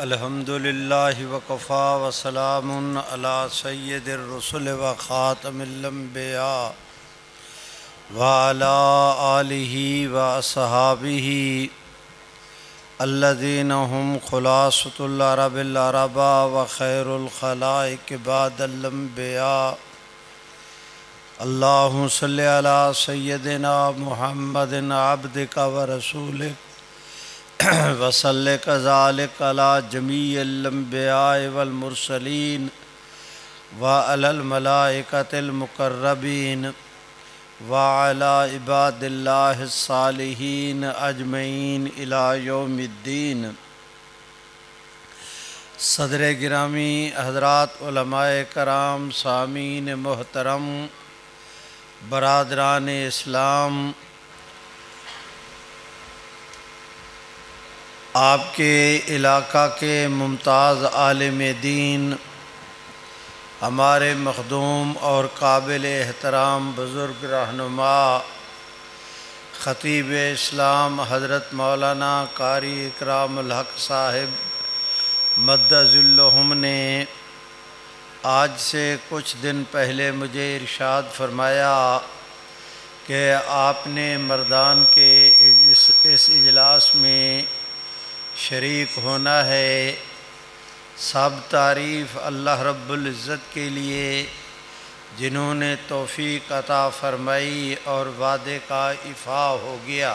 الحمدللہ وکفا وسلام علی سید الرسل وخاتم الانبیاء وعلی آلہ واصحابہ الذین هم خلاصۃ العرب العرباء وخیر الخلائق بعد الانبیاء اللہم صلی علی سیدنا محمد عبدک ورسولک وصلی کذالک علی جمیع الانبیاء والمرسلین وعلی الملائکۃ المقربین وعلی عباد اللہ الصالحین اجمعین الی یوم الدین۔ صدر گرامی حضرات علماء کرام، سامعین محترم، برادران اسلام، آپ کے علاقہ کے ممتاز عالم دین، ہمارے مخدوم اور قابل احترام بزرگ رہنما خطیب اسلام حضرت مولانا قاری اکرام الحق صاحب مد ظلہم نے آج سے کچھ دن پہلے مجھے ارشاد فرمایا کہ آپ نے مردان کے اس اجلاس میں شریک ہونا ہے۔ سب تعریف اللہ رب العزت کے لیے جنہوں نے توفیق عطا فرمائی اور وعدے کا ایفا ہو گیا۔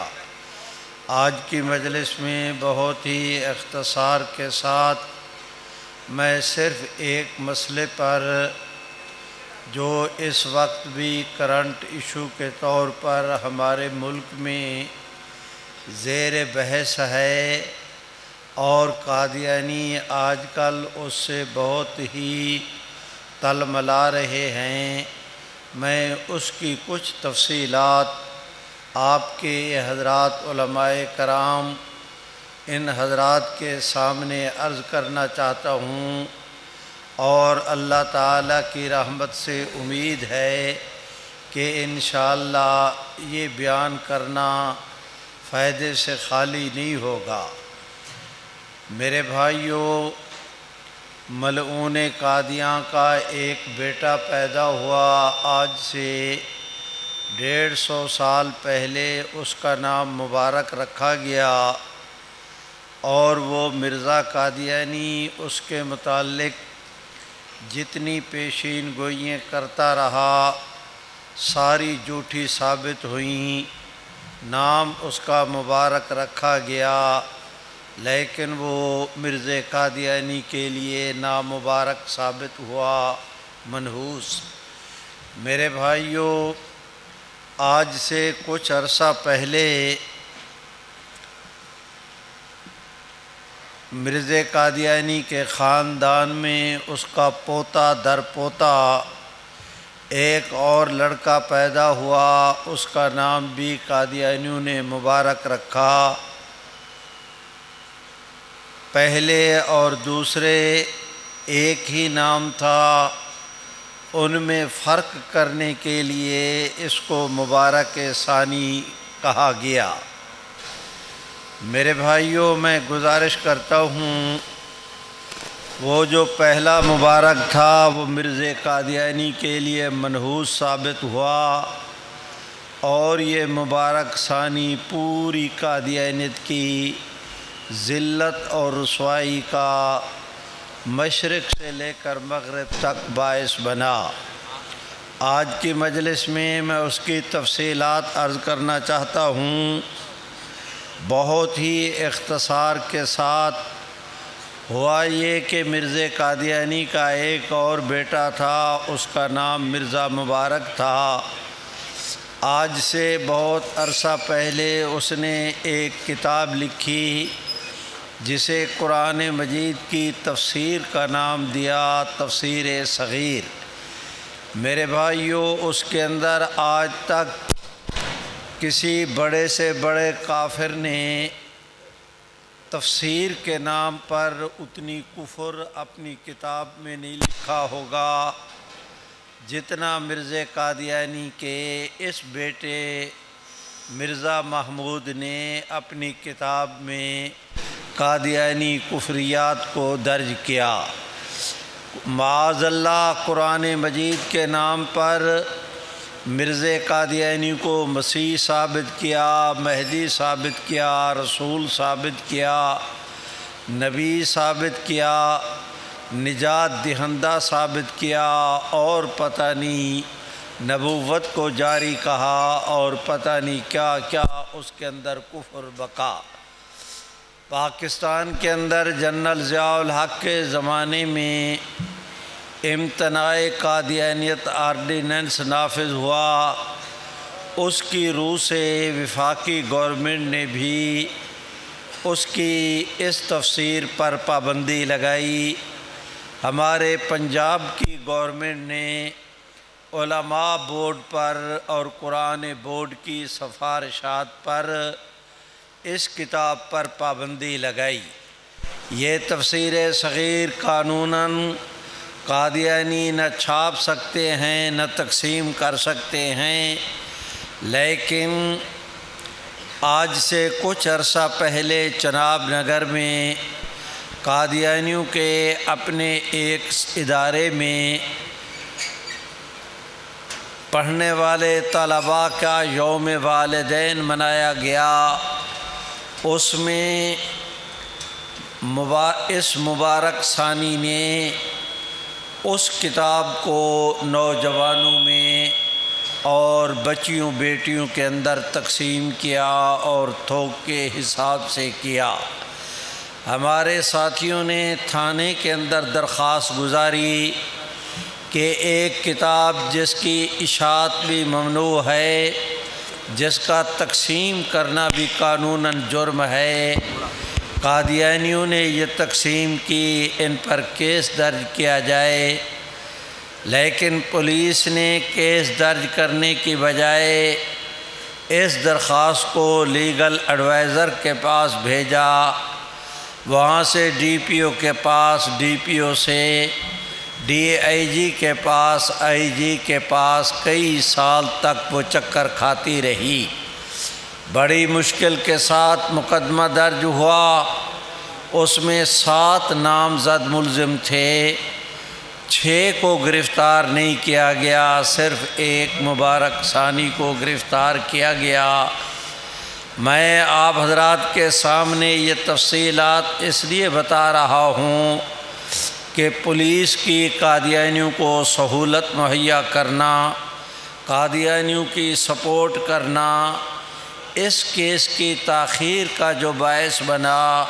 آج کی مجلس میں بہت ہی اختصار کے ساتھ میں صرف ایک مسئلے پر جو اس وقت بھی کرنٹ ایشو کے طور پر ہمارے ملک میں زیر بحث ہے اور قادیانی آج کل اس سے بہت ہی تلملا رہے ہیں، میں اس کی کچھ تفصیلات آپ کے حضرات علماء کرام ان حضرات کے سامنے عرض کرنا چاہتا ہوں، اور اللہ تعالیٰ کی رحمت سے امید ہے کہ انشاءاللہ یہ بیان کرنا فائدے سے خالی نہیں ہوگا۔ میرے بھائیوں، ملعون قادیاں کا ایک بیٹا پیدا ہوا آج سے 150 سال پہلے، اس کا نام مبارک رکھا گیا، اور وہ مرزا قادیانی اس کے متعلق جتنی پیشین گوئیاں کرتا رہا ساری جھوٹی ثابت ہوئیں۔ نام اس کا مبارک رکھا گیا لیکن وہ مرزا قادیانی کے لیے نامبارک ثابت ہوا، منحوس۔ میرے بھائیوں، آج سے کچھ عرصہ پہلے مرزا قادیانی کے خاندان میں اس کا پوتا در پوتا ایک اور لڑکا پیدا ہوا، اس کا نام بھی قادیانیوں نے مبارک رکھا۔ پہلے اور دوسرے ایک ہی نام تھا، ان میں فرق کرنے کے لیے اس کو مبارک ثانی کہا گیا۔ میرے بھائیوں، میں گزارش کرتا ہوں، وہ جو پہلا مبارک تھا وہ مرزا قادیانی کے لیے منحوس ثابت ہوا، اور یہ مبارک ثانی پوری قادیانیت کی ذلت اور رسوائی کا مشرق سے لے کر مغرب تک باعث بنا۔ آج کی مجلس میں اس کی تفصیلات عرض کرنا چاہتا ہوں، بہت ہی اختصار کے ساتھ۔ ہوا یہ کہ مرزا قادیانی کا ایک اور بیٹا تھا، اس کا نام مرزا مبارک تھا۔ آج سے بہت عرصہ پہلے اس نے ایک کتاب لکھی جسے قرآن مجید کی تفسیر کا نام دیا تفسیر صغیر۔ میرے بھائیوں، اس کے اندر آج تک کسی بڑے سے بڑے کافر نے تفسیر کے نام پر اتنی کفر اپنی کتاب میں نہیں لکھا ہوگا جتنا مرزا قادیانی کے اس بیٹے مرزا محمود نے اپنی کتاب میں قادیانی کفریات کو درج کیا۔ معاذ اللہ قرآن مجید کے نام پر مرزا قادیانی کو مسیح ثابت کیا، مہدی ثابت کیا، رسول ثابت کیا، نبی ثابت کیا، نجات دہندہ ثابت کیا، اور پتہ نہیں نبوت کو جاری کہا، اور پتہ نہیں کیا کیا اس کے اندر کفر بقا۔ پاکستان کے اندر جنرل ضیاء الحق کے زمانے میں امتناع قادیانیت آرڈیننس نافذ ہوا، اس کی روح سے وفاقی گورنمنٹ نے بھی اس کی اس تفسیر پر پابندی لگائی۔ ہمارے پنجاب کی گورنمنٹ نے علماء بورڈ پر اور قرآن بورڈ کی سفارشات پر اس کتاب پر پابندی لگائی۔ یہ تفسیر صغیر قانوناً قادیانی نہ چھاپ سکتے ہیں نہ تقسیم کر سکتے ہیں، لیکن آج سے کچھ عرصہ پہلے چناب نگر میں قادیانیوں کے اپنے ایک ادارے میں پڑھنے والے طلباء کا یوم والدین منایا گیا۔ اس میں اس مبارک ثانی نے اس کتاب کو نوجوانوں میں اور بچیوں بیٹیوں کے اندر تقسیم کیا اور تھوک کے حساب سے کیا۔ ہمارے ساتھیوں نے تھانے کے اندر درخواست گزاری کہ ایک کتاب جس کی اشاعت بھی ممنوع ہے، جس کا تقسیم کرنا بھی قانوناً جرم ہے، قادیانیوں نے یہ تقسیم کی، ان پر کیس درج کیا جائے۔ لیکن پولیس نے کیس درج کرنے کی بجائے اس درخواست کو لیگل ایڈوائزر کے پاس بھیجا، وہاں سے ڈی پی او کے پاس، ڈی پی او سے ڈی آئی جی کے پاس، آئی جی کے پاس، کئی سال تک وہ چکر کھاتی رہی۔ بڑی مشکل کے ساتھ مقدمہ درج ہوا، اس میں 7 نامزد ملزم تھے، 6 کو گرفتار نہیں کیا گیا، صرف ایک مبارک ثانی کو گرفتار کیا گیا۔ میں آپ حضرات کے سامنے یہ تفصیلات اس لیے بتا رہا ہوں کہ پولیس کی قادیانیوں کو سہولت مہیا کرنا، قادیانیوں کی سپورٹ کرنا، اس کیس کی تاخیر کا جو باعث بنا،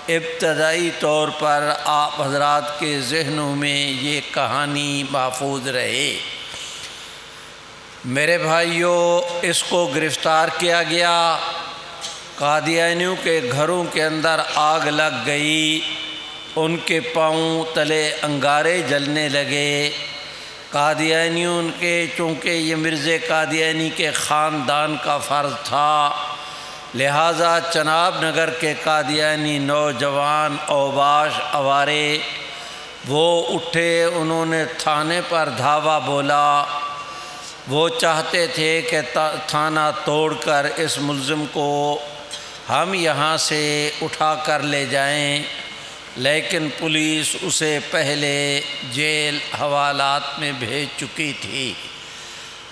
ابتدائی طور پر آپ حضرات کے ذہنوں میں یہ کہانی محفوظ رہے۔ میرے بھائیوں، اس کو گرفتار کیا گیا، قادیانیوں کے گھروں کے اندر آگ لگ گئی، ان کے پاؤں تلے انگارے جلنے لگے۔ قادیانیوں کے چونکہ یہ مرزا قادیانی کے خاندان کا فرض تھا، لہٰذا چناب نگر کے قادیانی نوجوان اوباش آوارے وہ اٹھے، انہوں نے تھانے پر دھاوا بولا۔ وہ چاہتے تھے کہ تھانہ توڑ کر اس ملزم کو ہم یہاں سے اٹھا کر لے جائیں، لیکن پولیس اسے پہلے جیل حوالات میں بھیج چکی تھی۔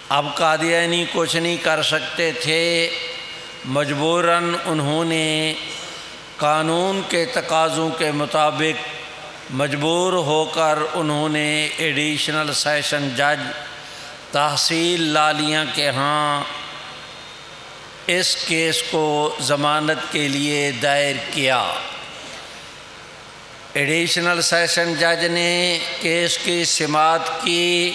اب قادیانی کچھ نہیں کر سکتے تھے، مجبوراً انہوں نے قانون کے تقاضوں کے مطابق مجبور ہو کر انہوں نے ایڈیشنل سیشن جج تحصیل لالیاں کے ہاں اس کیس کو ضمانت کے لیے دائر کیا۔ ایڈیشنل سیشن جج نے کیس کی سماعت کی،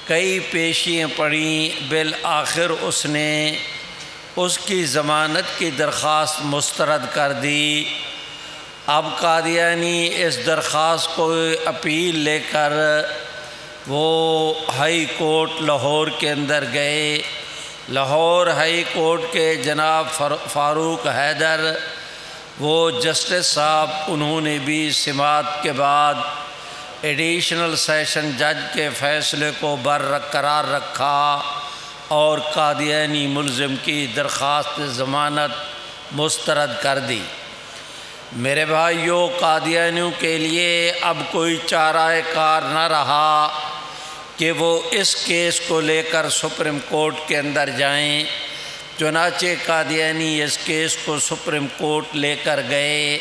کئی پیشیاں پڑھیں، بالآخر اس نے اس کی ضمانت کی درخواست مسترد کر دی۔ اب قادیانی اس درخواست کو اپیل لے کر وہ ہائی کورٹ لاہور کے اندر گئے۔ لاہور ہائی کورٹ کے جناب فاروق حیدر وہ جسٹس صاحب، انہوں نے بھی سماعت کے بعد ایڈیشنل سیشن جج کے فیصلے کو برقرار رکھا اور قادیانی ملزم کی درخواست ضمانت مسترد کر دی۔ میرے بھائیوں، قادیانیوں کے لیے اب کوئی چارہ کار نہ رہا کہ وہ اس کیس کو لے کر سپریم کورٹ کے اندر جائیں۔ چنانچہ قادیانی اس کیس کو سپریم کورٹ لے کر گئے۔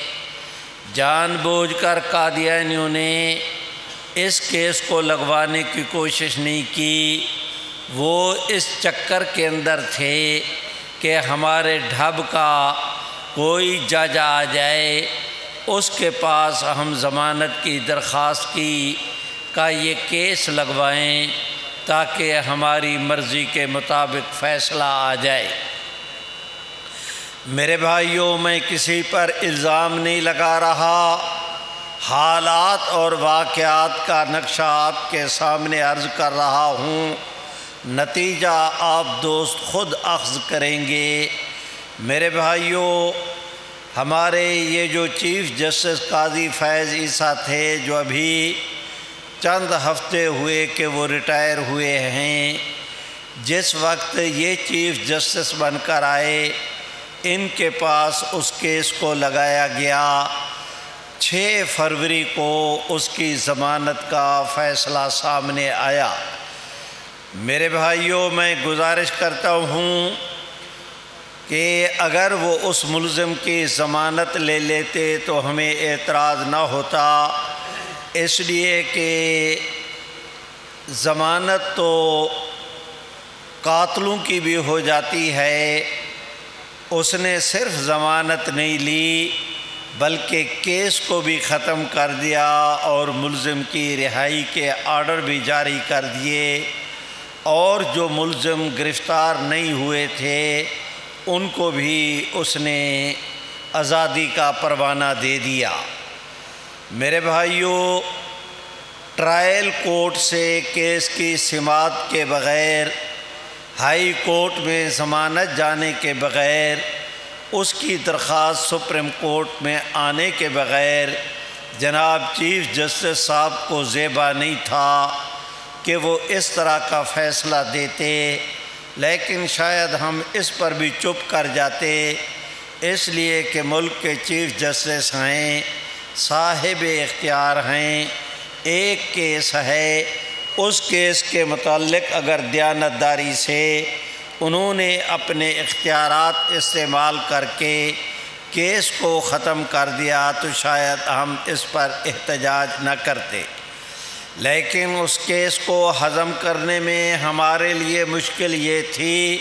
جان بوجھ کر قادیانیوں نے اس کیس کو لگوانے کی کوشش نہیں کی۔ وہ اس چکر کے اندر تھے کہ ہمارے ڈھب کا کوئی جج آ جائے، اس کے پاس ہم ضمانت کی درخواست کی کا یہ کیس لگوائیں تاکہ ہماری مرضی کے مطابق فیصلہ آ جائے۔ میرے بھائیوں، میں کسی پر الزام نہیں لگا رہا، حالات اور واقعات کا نقشہ آپ کے سامنے عرض کر رہا ہوں، نتیجہ آپ دوست خود اخذ کریں گے۔ میرے بھائیوں، ہمارے یہ جو چیف جسٹس قاضی فیض عیسیٰ تھے، جو ابھی چند ہفتے ہوئے کہ وہ ریٹائر ہوئے ہیں، جس وقت یہ چیف جسٹس بن کر آئے، ان کے پاس اس کیس کو لگایا گیا۔ 6 فروری کو اس کی ضمانت کا فیصلہ سامنے آیا۔ میرے بھائیوں، میں گزارش کرتا ہوں کہ اگر وہ اس ملزم کی ضمانت لے لیتے تو ہمیں اعتراض نہ ہوتا، اس لیے کہ ضمانت تو قاتلوں کی بھی ہو جاتی ہے۔ اس نے صرف ضمانت نہیں لی بلکہ کیس کو بھی ختم کر دیا اور ملزم کی رہائی کے آرڈر بھی جاری کر دیے، اور جو ملزم گرفتار نہیں ہوئے تھے ان کو بھی اس نے آزادی کا پروانہ دے دیا۔ میرے بھائیوں، ٹرائل کورٹ سے کیس کی سماعت کے بغیر، ہائی کورٹ میں ضمانت جانے کے بغیر، اس کی درخواست سپریم کورٹ میں آنے کے بغیر جناب چیف جسٹس صاحب کو زیبا نہیں تھا کہ وہ اس طرح کا فیصلہ دیتے، لیکن شاید ہم اس پر بھی چپ کر جاتے، اس لیے کہ ملک کے چیف جسٹس ہیں، صاحب اختیار ہیں۔ ایک کیس ہے، اس کیس کے متعلق اگر دیانتداری سے انہوں نے اپنے اختیارات استعمال کر کے کیس کو ختم کر دیا تو شاید ہم اس پر احتجاج نہ کرتے، لیکن اس کیس کو ہضم کرنے میں ہمارے لیے مشکل یہ تھی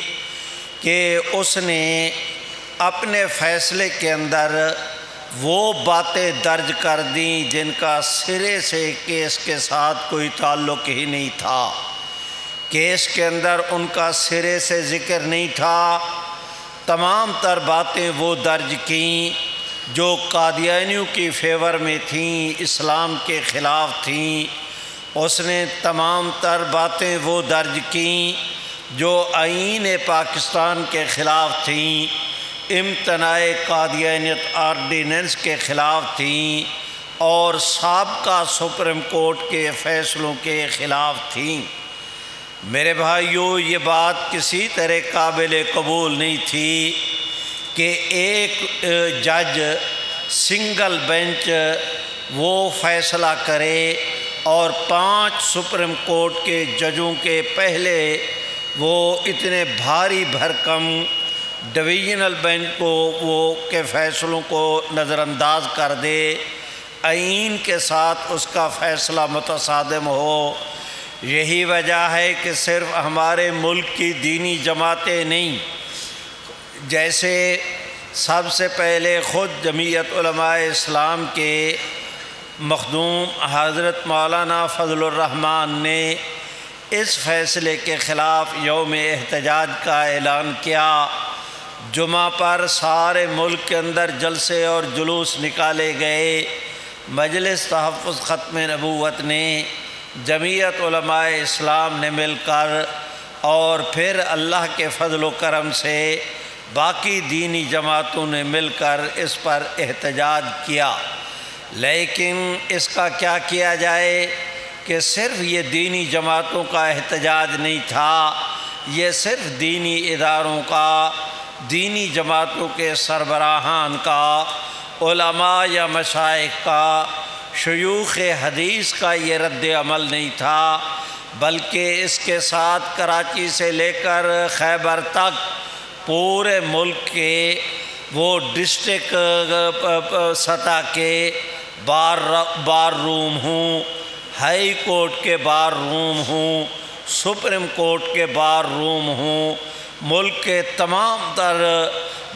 کہ اس نے اپنے فیصلے کے اندر وہ باتیں درج کر دیں جن کا سرے سے کیس کے ساتھ کوئی تعلق ہی نہیں تھا۔ کیس کے اندر ان کا سرے سے ذکر نہیں تھا۔ تمام تر باتیں وہ درج کیں جو قادیانیوں کی فیور میں تھیں، اسلام کے خلاف تھیں۔ اس نے تمام تر باتیں وہ درج کیں جو آئین پاکستان کے خلاف تھیں، امتناع قادیانیت آرڈیننس کے خلاف تھیں اور سابقہ سپریم کورٹ کے فیصلوں کے خلاف تھیں۔ میرے بھائیوں، یہ بات کسی طرح قابل قبول نہیں تھی کہ ایک جج سنگل بینچ وہ فیصلہ کرے اور 5 سپریم کورٹ کے ججوں کے پہلے وہ اتنے بھاری بھرکم ڈویژنل بینچ کو وہ کے فیصلوں کو نظر انداز کر دے، آئین کے ساتھ اس کا فیصلہ متصادم ہو۔ یہی وجہ ہے کہ صرف ہمارے ملک کی دینی جماعتیں نہیں، جیسے سب سے پہلے خود جمعیت علماء اسلام کے مخدوم حضرت مولانا فضل الرحمن نے اس فیصلے کے خلاف یوم احتجاج کا اعلان کیا۔ جمعہ پر سارے ملک کے اندر جلسے اور جلوس نکالے گئے۔ مجلس تحفظ ختم نبوت نے، جمعیت علماء اسلام نے مل کر اور پھر اللہ کے فضل و کرم سے باقی دینی جماعتوں نے مل کر اس پر احتجاج کیا۔ لیکن اس کا کیا کیا جائے کہ صرف یہ دینی جماعتوں کا احتجاج نہیں تھا، یہ صرف دینی اداروں کا، دینی جماعتوں کے سربراہان کا علماء یا مشائخ کا، شیوخ حدیث کا یہ رد عمل نہیں تھا، بلکہ اس کے ساتھ کراچی سے لے کر خیبر تک پورے ملک کے وہ ڈسٹرکٹ سطح کے بار روم ہوں، ہائی کورٹ کے بار روم ہوں، سپریم کورٹ کے بار روم ہوں، ملک کے تمام تر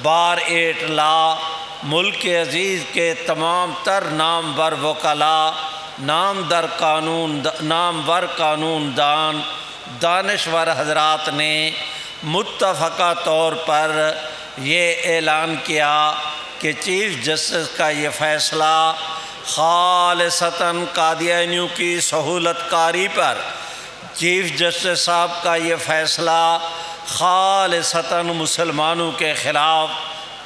بار اٹلا، ملک عزیز کے تمام تر نامور وکلاء، نامور قانون دان، دانشور حضرات نے متفقہ طور پر یہ اعلان کیا کہ چیف جسٹس کا یہ فیصلہ خالصتاً قادیانیوں کی سہولت کاری پر، چیف جسٹس صاحب کا یہ فیصلہ خالصتاً مسلمانوں کے خلاف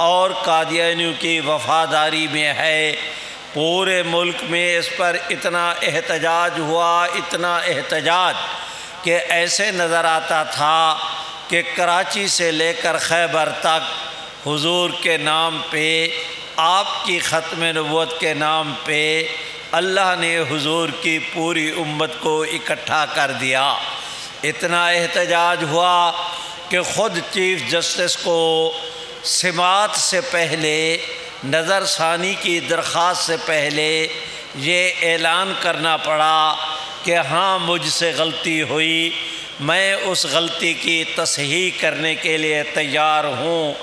اور قادیانیوں کی وفاداری میں ہے۔ پورے ملک میں اس پر اتنا احتجاج ہوا کہ ایسے نظر آتا تھا کہ کراچی سے لے کر خیبر تک حضور کے نام پہ، آپ کی ختم نبوت کے نام پہ اللہ نے حضور کی پوری امت کو اکٹھا کر دیا۔ اتنا احتجاج ہوا کہ خود چیف جسٹس کو سماعت سے پہلے، نظر ثانی کی درخواست سے پہلے یہ اعلان کرنا پڑا کہ ہاں مجھ سے غلطی ہوئی، میں اس غلطی کی تصحیح کرنے کے لیے تیار ہوں۔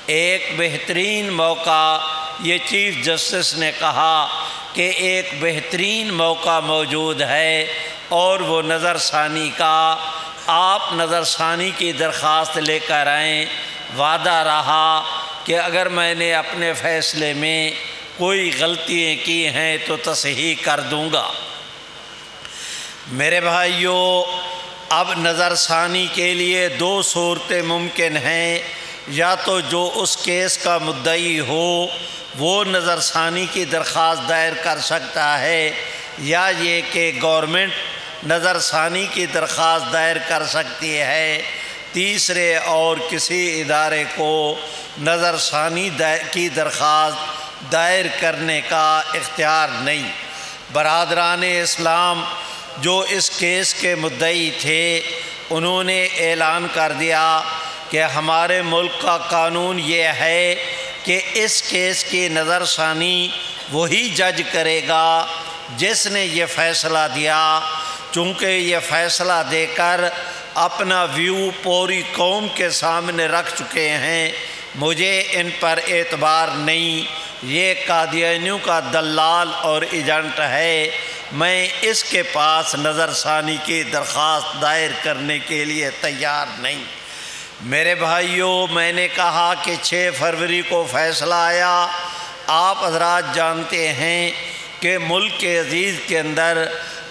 ایک بہترین موقع، یہ چیف جسٹس نے کہا کہ ایک بہترین موقع موجود ہے اور وہ نظر ثانی کا، آپ نظر ثانی کی درخواست لے کر آئیں۔ وعدہ رہا کہ اگر میں نے اپنے فیصلے میں کوئی غلطیاں کی ہیں تو تصحیح کر دوں گا۔ میرے بھائیوں، اب نظر ثانی کے لیے دو صورتیں ممکن ہیں، یا تو جو اس کیس کا مدعی ہو وہ نظر ثانی کی درخواست دائر کر سکتا ہے، یا یہ کہ گورنمنٹ نظر ثانی کی درخواست دائر کر سکتی ہے۔ تیسرے اور کسی ادارے کو نظر ثانی کی درخواست دائر کرنے کا اختیار نہیں۔ برادران اسلام جو اس کیس کے مدعی تھے، انہوں نے اعلان کر دیا کہ ہمارے ملک کا قانون یہ ہے کہ اس کیس کی نظر ثانی وہی جج کرے گا جس نے یہ فیصلہ دیا۔ چونکہ یہ فیصلہ دے کر اپنا ویو پوری قوم کے سامنے رکھ چکے ہیں، مجھے ان پر اعتبار نہیں، یہ قادیانیوں کا دلال اور ایجنٹ ہے، میں اس کے پاس نظر ثانی کی درخواست دائر کرنے کے لیے تیار نہیں۔ میرے بھائیوں، میں نے کہا کہ 6 فروری کو فیصلہ آیا۔ آپ حضرات جانتے ہیں کہ ملک عزیز کے اندر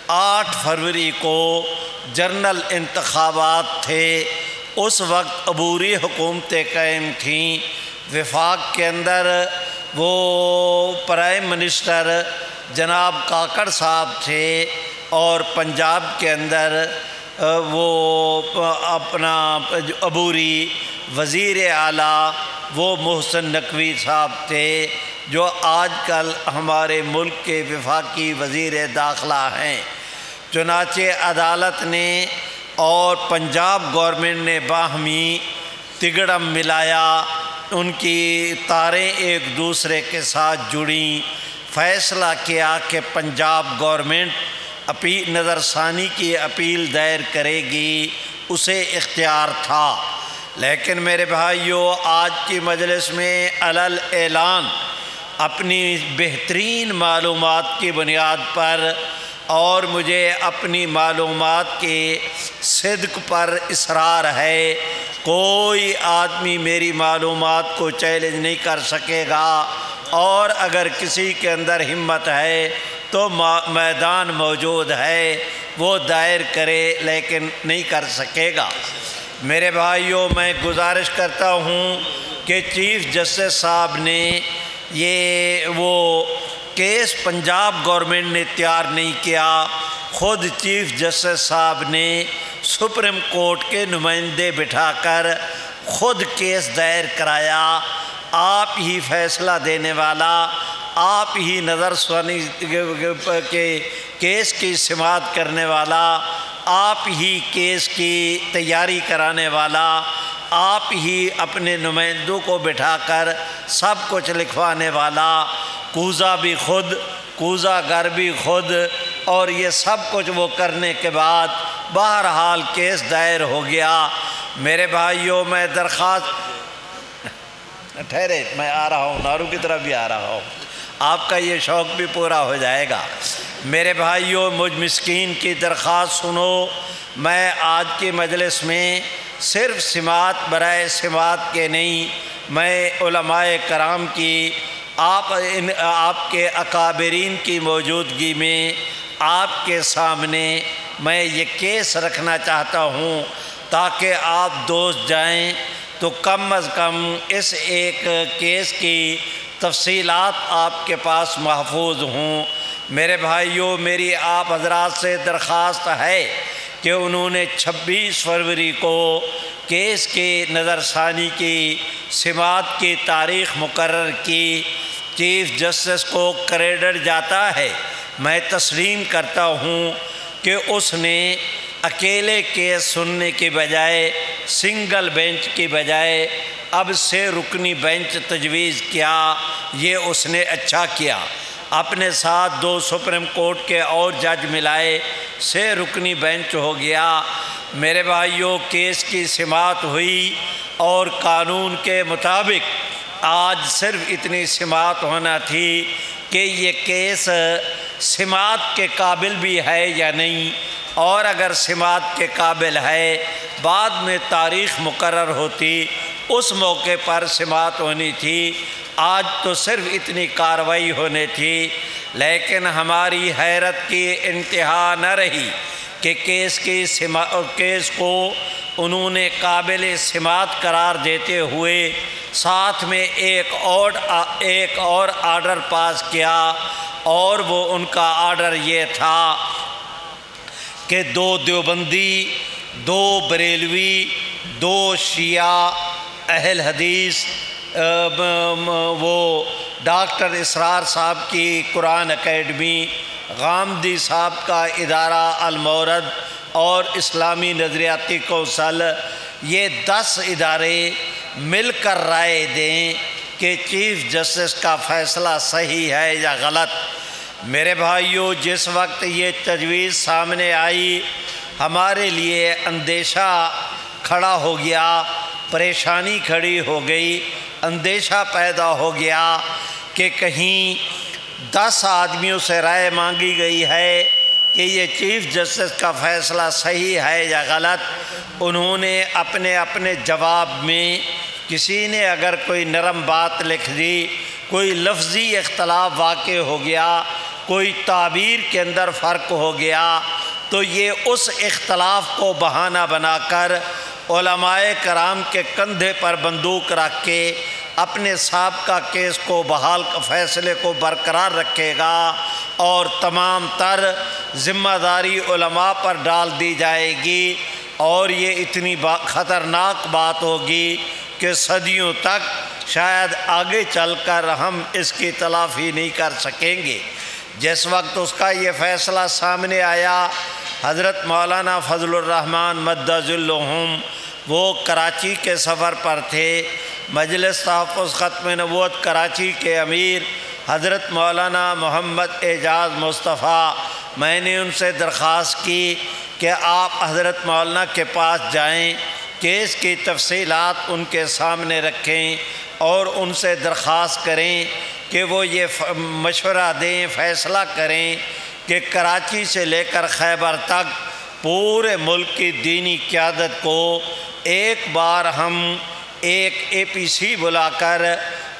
8 فروری کو جنرل انتخابات تھے۔ اس وقت عبوری حکومتیں قائم تھیں۔ وفاق کے اندر وہ پرائم منسٹر جناب کاکڑ صاحب تھے، اور پنجاب کے اندر وہ اپنا عبوری وزیر اعلیٰ وہ محسن نقوی صاحب تھے، جو آج کل ہمارے ملک کے وفاقی وزیر داخلہ ہیں۔ چنانچہ عدالت نے اور پنجاب گورنمنٹ نے باہمی تگڑم ملایا، ان کی تاریں ایک دوسرے کے ساتھ جڑیں، فیصلہ کیا کہ پنجاب گورنمنٹ نظر ثانی کی اپیل دائر کرے گی، اسے اختیار تھا۔ لیکن میرے بھائیوں، آج کی مجلس میں علل اعلان اپنی بہترین معلومات کی بنیاد پر، اور مجھے اپنی معلومات کے صدق پر اصرار ہے، کوئی آدمی میری معلومات کو چیلنج نہیں کر سکے گا، اور اگر کسی کے اندر ہمت ہے تو میدان موجود ہے، وہ دائر کرے، لیکن نہیں کر سکے گا۔ میرے بھائیوں، میں گزارش کرتا ہوں کہ چیف جسٹس صاحب نے وہ کیس پنجاب گورنمنٹ نے تیار نہیں کیا، خود چیف جسٹس صاحب نے سپریم کورٹ کے نمائندے بٹھا کر خود کیس دائر کرایا۔ آپ ہی فیصلہ دینے والا، آپ ہی نظر ثانی کے کیس کی سماعت کرنے والا، آپ ہی کیس کی تیاری کرانے والا، آپ ہی اپنے نمائندوں کو بٹھا کر سب کچھ لکھوانے والا، کوزہ بھی خود، کوزہ گر بھی خود، اور یہ سب کچھ وہ کرنے کے بعد بہرحال کیس دائر ہو گیا۔ میرے بھائیوں، میں درخواست ٹھہرے، میں آ رہا ہوں، نارو کی طرف بھی آ رہا ہوں، آپ کا یہ شوق بھی پورا ہو جائے گا۔ میرے بھائیوں، مجھ مسکین کی درخواست سنو۔ میں آج کی مجلس میں صرف سماعت برائے سماعت کے نہیں، میں علماء کرام کی آپ کے اکابرین کی موجودگی میں آپ کے سامنے میں یہ کیس رکھنا چاہتا ہوں، تاکہ آپ دوست جائیں تو کم از کم اس ایک کیس کی تفصیلات آپ کے پاس محفوظ ہوں۔ میرے بھائیوں، میری آپ حضرات سے درخواست ہے کہ انہوں نے 26 فروری کو کیس کی نظر ثانی کی سماعت کی تاریخ مقرر کی۔ چیف جسٹس کو کریڈٹ جاتا ہے، میں تسلیم کرتا ہوں کہ اس نے اکیلے کیس سننے کی بجائے، سنگل بینچ کی بجائے اب 6 رکنی بینچ تجویز کیا، یہ اس نے اچھا کیا۔ اپنے ساتھ 2 سپریم کورٹ کے اور جج ملائے، 6 رکنی بینچ ہو گیا۔ میرے بھائیوں، کیس کی سماعت ہوئی اور قانون کے مطابق آج صرف اتنی سماعت ہونا تھی کہ یہ کیس سماعت کے قابل بھی ہے یا نہیں، اور اگر سماعت کے قابل ہے بعد میں تاریخ مقرر ہوتی، اس موقع پر سماعت ہونی تھی۔ آج تو صرف اتنی کارروائی ہونی تھی، لیکن ہماری حیرت کی انتہا نہ رہی کہ کیس کو انہوں نے قابل سماعت قرار دیتے ہوئے ساتھ میں ایک اور آرڈر پاس کیا، اور وہ ان کا آرڈر یہ تھا کہ 2 دیوبندی، 2 بریلوی، 2 شیعہ اہل حدیث، وہ ڈاکٹر اسرار صاحب کی قرآن اکیڈمی، غامدی صاحب کا ادارہ المورد اور اسلامی نظریاتی کونسل، یہ 10 ادارے مل کر رائے دیں کہ چیف جسٹس کا فیصلہ صحیح ہے یا غلط۔ میرے بھائیوں، جس وقت یہ تجویز سامنے آئی، ہمارے لیے اندیشہ کھڑا ہو گیا، پریشانی کھڑی ہو گئی، اندیشہ پیدا ہو گیا کہ کہیں 10 آدمیوں سے رائے مانگی گئی ہے کہ یہ چیف جسٹس کا فیصلہ صحیح ہے یا غلط۔ انہوں نے اپنے جواب میں کسی نے اگر کوئی نرم بات لکھ دی، کوئی لفظی اختلاف واقع ہو گیا، کوئی تعبیر کے اندر فرق ہو گیا، تو یہ اس اختلاف کو بہانہ بنا کر علماء کرام کے کندھے پر بندوق رکھ کے اپنے سابقہ کیس کو بحال فیصلے کو برقرار رکھے گا، اور تمام تر ذمہ داری علماء پر ڈال دی جائے گی، اور یہ اتنی خطرناک بات ہوگی کہ صدیوں تک شاید آگے چل کر ہم اس کی تلافی نہیں کر سکیں گے۔ جس وقت اس کا یہ فیصلہ سامنے آیا، حضرت مولانا فضل الرحمن مد ظلہم وہ کراچی کے سفر پر تھے۔ مجلس تحفظ ختم نبوت کراچی کے امیر حضرت مولانا محمد اعجاز مصطفیٰ، میں نے ان سے درخواست کی کہ آپ حضرت مولانا کے پاس جائیں، کیس کی تفصیلات ان کے سامنے رکھیں اور ان سے درخواست کریں کہ وہ یہ مشورہ دیں، فیصلہ کریں کہ کراچی سے لے کر خیبر تک پورے ملک کی دینی قیادت کو ایک بار ہم ایک APC بلا کر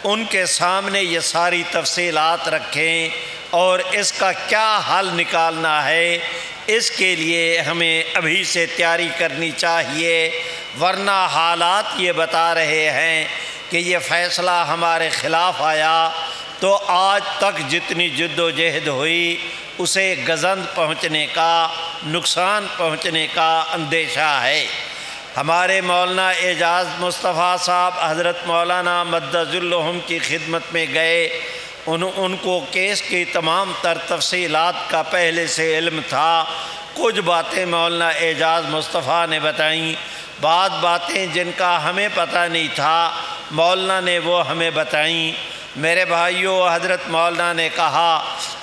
ان کے سامنے یہ ساری تفصیلات رکھیں اور اس کا کیا حل نکالنا ہے۔ اس کے لیے ہمیں ابھی سے تیاری کرنی چاہیے، ورنہ حالات یہ بتا رہے ہیں کہ یہ فیصلہ ہمارے خلاف آیا تو آج تک جتنی جد و جہد ہوئی اسے گزند پہنچنے کا، نقصان پہنچنے کا اندیشہ ہے۔ ہمارے مولانا اعجاز مصطفیٰ صاحب حضرت مولانا مد ظلہم کی خدمت میں گئے ان کو کیس کی تمام تر تفصیلات کا پہلے سے علم تھا۔ کچھ باتیں مولانا اعجاز مصطفیٰ نے بتائیں، بعض باتیں جن کا ہمیں پتہ نہیں تھا مولانا نے وہ ہمیں بتائیں۔ میرے بھائیوں، حضرت مولانا نے کہا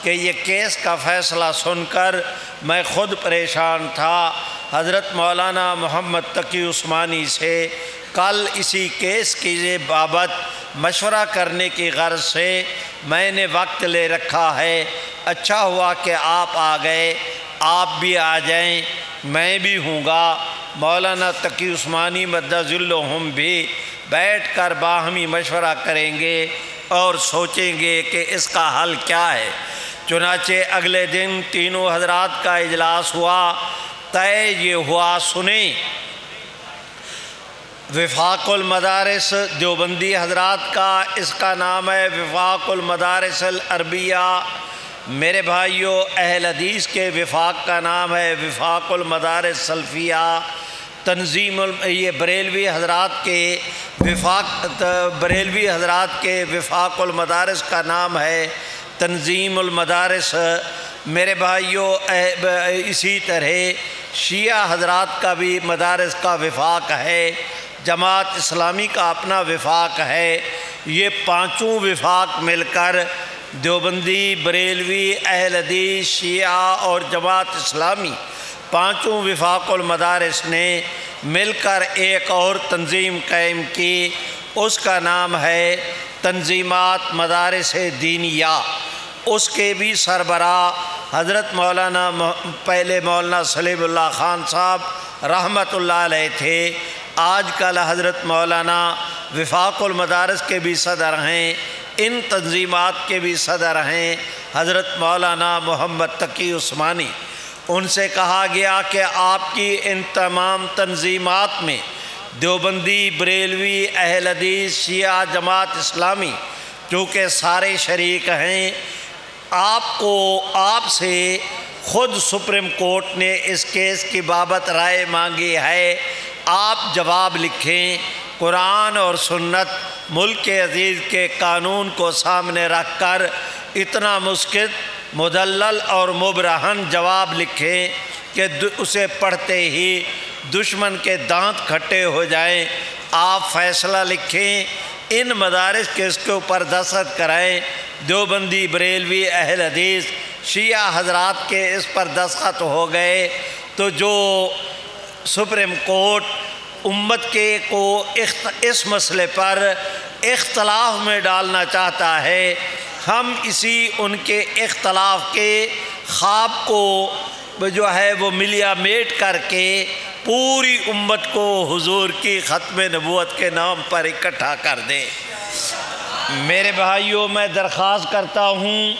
کہ یہ کیس کا فیصلہ سن کر میں خود پریشان تھا۔ حضرت مولانا محمد تقی عثمانی سے کل اسی کیس کی بابت مشورہ کرنے کی غرض سے میں نے وقت لے رکھا ہے۔ اچھا ہوا کہ آپ آ گئے، آپ بھی آ جائیں، میں بھی ہوں گا، مولانا تقی عثمانی مدد الہم بھی بیٹھ کر باہمی مشورہ کریں گے اور سوچیں گے کہ اس کا حل کیا ہے۔ چنانچہ اگلے دن تینوں حضرات کا اجلاس ہوا۔ طے یہ ہوا، سنیں، وفاق المدارس دیوبندی حضرات کا، اس کا نام ہے وفاق المدارس العربیہ۔ میرے بھائیوں، اہل حدیث کے وفاق کا نام ہے وفاق المدارس سلفیہ۔ تنظیم یہ بریلوی حضرات کے وفاق المدارس کا نام ہے تنظیم المدارس۔ میرے بھائیوں، اسی طرح شیعہ حضرات کا بھی مدارس کا وفاق ہے، جماعت اسلامی کا اپنا وفاق ہے۔ یہ پانچوں وفاق مل کر دیوبندی، بریلوی، اہل حدیث، شیعہ اور جماعت اسلامی، پانچوں وفاق المدارس نے مل کر ایک اور تنظیم قائم کی، اس کا نام ہے تنظیمات مدارس دینیہ۔ اس کے بھی سربراہ حضرت پہلے مولانا سلیم اللہ خان صاحب رحمۃ اللہ علیہ تھے، آج کل حضرت مولانا وفاق المدارس کے بھی صدر ہیں، ان تنظیمات کے بھی صدر ہیں حضرت مولانا محمد تقی عثمانی۔ ان سے کہا گیا کہ آپ کی ان تمام تنظیمات میں دیوبندی، بریلوی، اہل حدیث، شیعہ، جماعت اسلامی چونکہ سارے شریک ہیں، آپ سے خود سپریم کورٹ نے اس کیس کی بابت رائے مانگی ہے، آپ جواب لکھیں۔ قرآن اور سنت ملک عزیز کے قانون کو سامنے رکھ کر اتنا مسکت، مدلل اور مبرہن جواب لکھیں کہ اسے پڑھتے ہی دشمن کے دانت کھٹے ہو جائیں۔ آپ فیصلہ لکھیں، ان مدارس کے اس کے اوپر دستخط کرائیں۔ دیوبندی، بریلوی، اہل حدیث، شیعہ حضرات کے اس پر دستخط ہو گئے تو جو سپریم کورٹ امت کو اس مسئلے پر اختلاف میں ڈالنا چاہتا ہے، ہم اسی ان کے اختلاف کے خواب کو جو ہے وہ ملیا میٹ کر کے پوری امت کو حضور کی ختم نبوت کے نام پر اکٹھا کر دیں۔ میرے بھائیوں، میں درخواست کرتا ہوں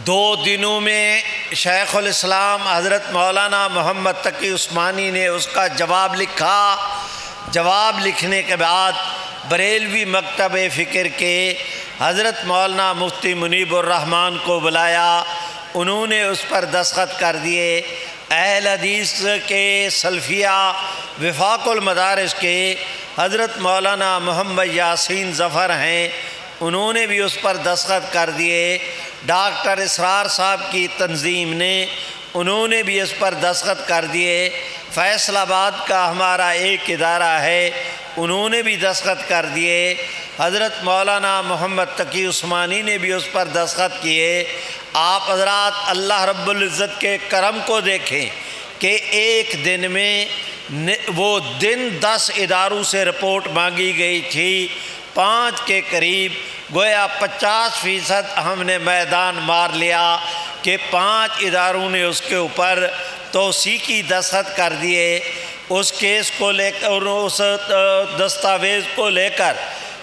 2 دنوں میں شیخ الاسلام حضرت مولانا محمد تقی عثمانی نے اس کا جواب لکھا۔ جواب لکھنے کے بعد بریلوی مکتب فکر کے حضرت مولانا مفتی منیب الرحمن کو بلایا، انہوں نے اس پر دستخط کر دیے۔ اہل حدیث کے سلفیہ وفاق المدارس کے حضرت مولانا محمد یاسین ظفر ہیں، انہوں نے بھی اس پر دستخط کر دیے۔ ڈاکٹر اسرار صاحب کی تنظیم نے، انہوں نے بھی اس پر دستخط کر دیے۔ فیصل آباد کا ہمارا ایک ادارہ ہے، انہوں نے بھی دستخط کر دیے۔ حضرت مولانا محمد تقی عثمانی نے بھی اس پر دستخط کیے۔ آپ حضرات اللہ رب العزت کے کرم کو دیکھیں کہ ایک دن میں وہ دن 10 اداروں سے رپورٹ مانگی گئی تھی، 5 کے قریب، گویا 50% ہم نے میدان مار لیا کہ 5 اداروں نے اس کے اوپر توثیقی دستخط کر دیے۔ اس کیس کو لے کر اور اس دستاویز کو لے کر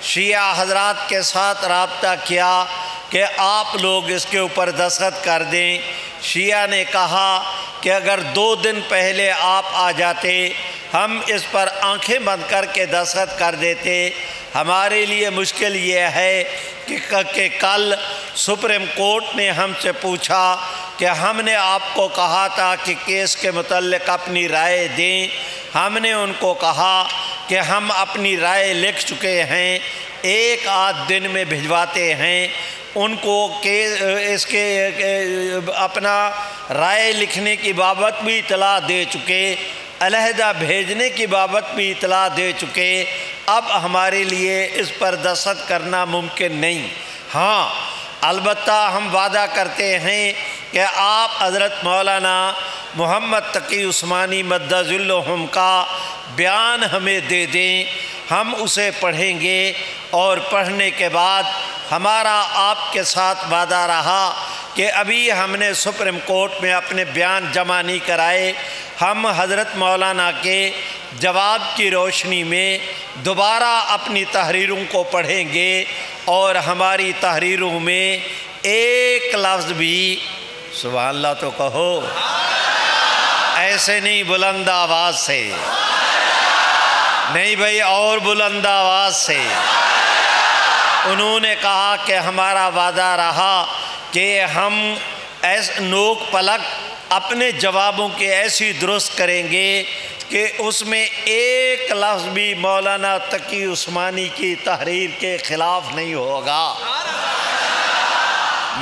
شیعہ حضرات کے ساتھ رابطہ کیا کہ آپ لوگ اس کے اوپر دستخط کر دیں۔ شیعہ نے کہا کہ اگر 2 دن پہلے آپ آ جاتے ہم اس پر آنکھیں بند کر کے دستخط کر دیتے۔ ہمارے لیے مشکل یہ ہے کہ کل سپریم کورٹ نے ہم سے پوچھا کہ ہم نے آپ کو کہا تھا کہ کیس کے متعلق اپنی رائے دیں، ہم نے ان کو کہا کہ ہم اپنی رائے لکھ چکے ہیں، ایک آدھ دن میں بھجواتے ہیں، ان کو اس کے اپنا رائے لکھنے کی بابت بھی اطلاع دے چکے، علیحدہ بھیجنے کی بابت بھی اطلاع دے چکے۔ اب ہمارے لیے اس پر دستخط کرنا ممکن نہیں۔ ہاں البتہ ہم وعدہ کرتے ہیں کہ آپ حضرت مولانا محمد تقی عثمانی مدّ ظلہم کا بیان ہمیں دے دیں، ہم اسے پڑھیں گے، اور پڑھنے کے بعد ہمارا آپ کے ساتھ وعدہ رہا کہ ابھی ہم نے سپریم کورٹ میں اپنے بیان جمع نہیں کرائے، ہم حضرت مولانا کے جواب کی روشنی میں دوبارہ اپنی تحریروں کو پڑھیں گے، اور ہماری تحریروں میں ایک لفظ بھی سبحان اللہ تو کہو، ایسے نہیں بلند آواز سے، نہیں بھائی اور بلند آواز سے۔ انہوں نے کہا کہ ہمارا وعدہ رہا کہ ہم نوک پلک اپنے جوابوں کے ایسی درست کریں گے کہ اس میں ایک لفظ بھی مولانا تقی عثمانی کی تحریر کے خلاف نہیں ہوگا۔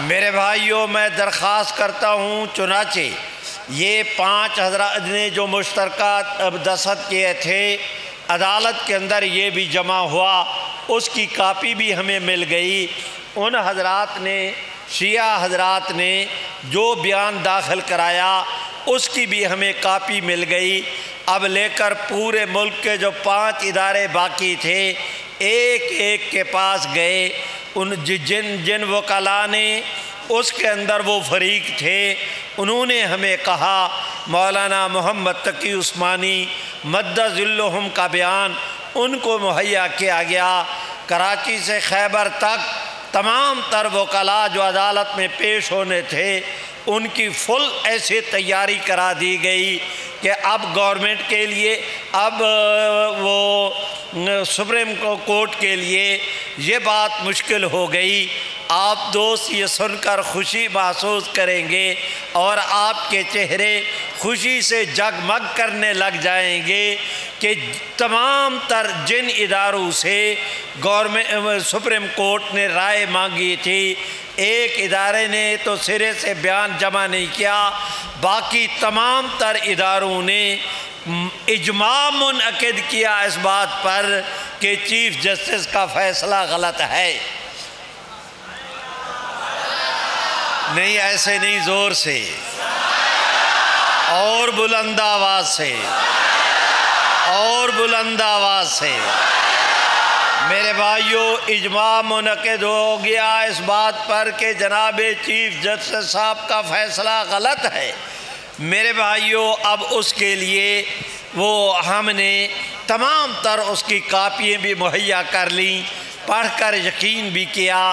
میرے بھائیوں، میں درخواست کرتا ہوں، چنانچہ یہ 5 حضرات نے جو مشترکہ دستخط کیے تھے، عدالت کے اندر یہ بھی جمع ہوا، اس کی کاپی بھی ہمیں مل گئی۔ ان حضرات نے، شیعہ حضرات نے جو بیان داخل کرایا اس کی بھی ہمیں کاپی مل گئی۔ اب لے کر پورے ملک کے جو 5 ادارے باقی تھے، ایک ایک کے پاس گئے۔ ان جن وکلاء نے اس کے اندر وہ فریق تھے، انہوں نے ہمیں کہا مولانا محمد تقی عثمانی مدّ ظلہم کا بیان ان کو مہیا کیا گیا۔ کراچی سے خیبر تک تمام تر وکلاء جو عدالت میں پیش ہونے تھے، ان کی فل ایسی تیاری کرا دی گئی کہ اب گورنمنٹ کے لیے، اب وہ سپریم کورٹ کے لیے یہ بات مشکل ہو گئی۔ آپ دوست یہ سن کر خوشی محسوس کریں گے اور آپ کے چہرے خوشی سے جگمگ کرنے لگ جائیں گے کہ تمام تر جن اداروں سے سپریم کورٹ نے رائے مانگی تھی، ایک ادارے نے تو سرے سے بیان جمع نہیں کیا، باقی تمام تر اداروں نے اجماع منعقد کیا اس بات پر کہ چیف جسٹس کا فیصلہ غلط ہے۔ نہیں ایسے نہیں، زور سے اور بلند آواز سے، اور بلند آواز سے۔ میرے بھائیوں، اجماع منعقد ہو گیا اس بات پر کہ جناب چیف جسٹس صاحب کا فیصلہ غلط ہے۔ میرے بھائیوں، اب اس کے لیے وہ ہم نے تمام تر اس کی کاپیاں بھی مہیا کر لیں، پڑھ کر یقین بھی کیا۔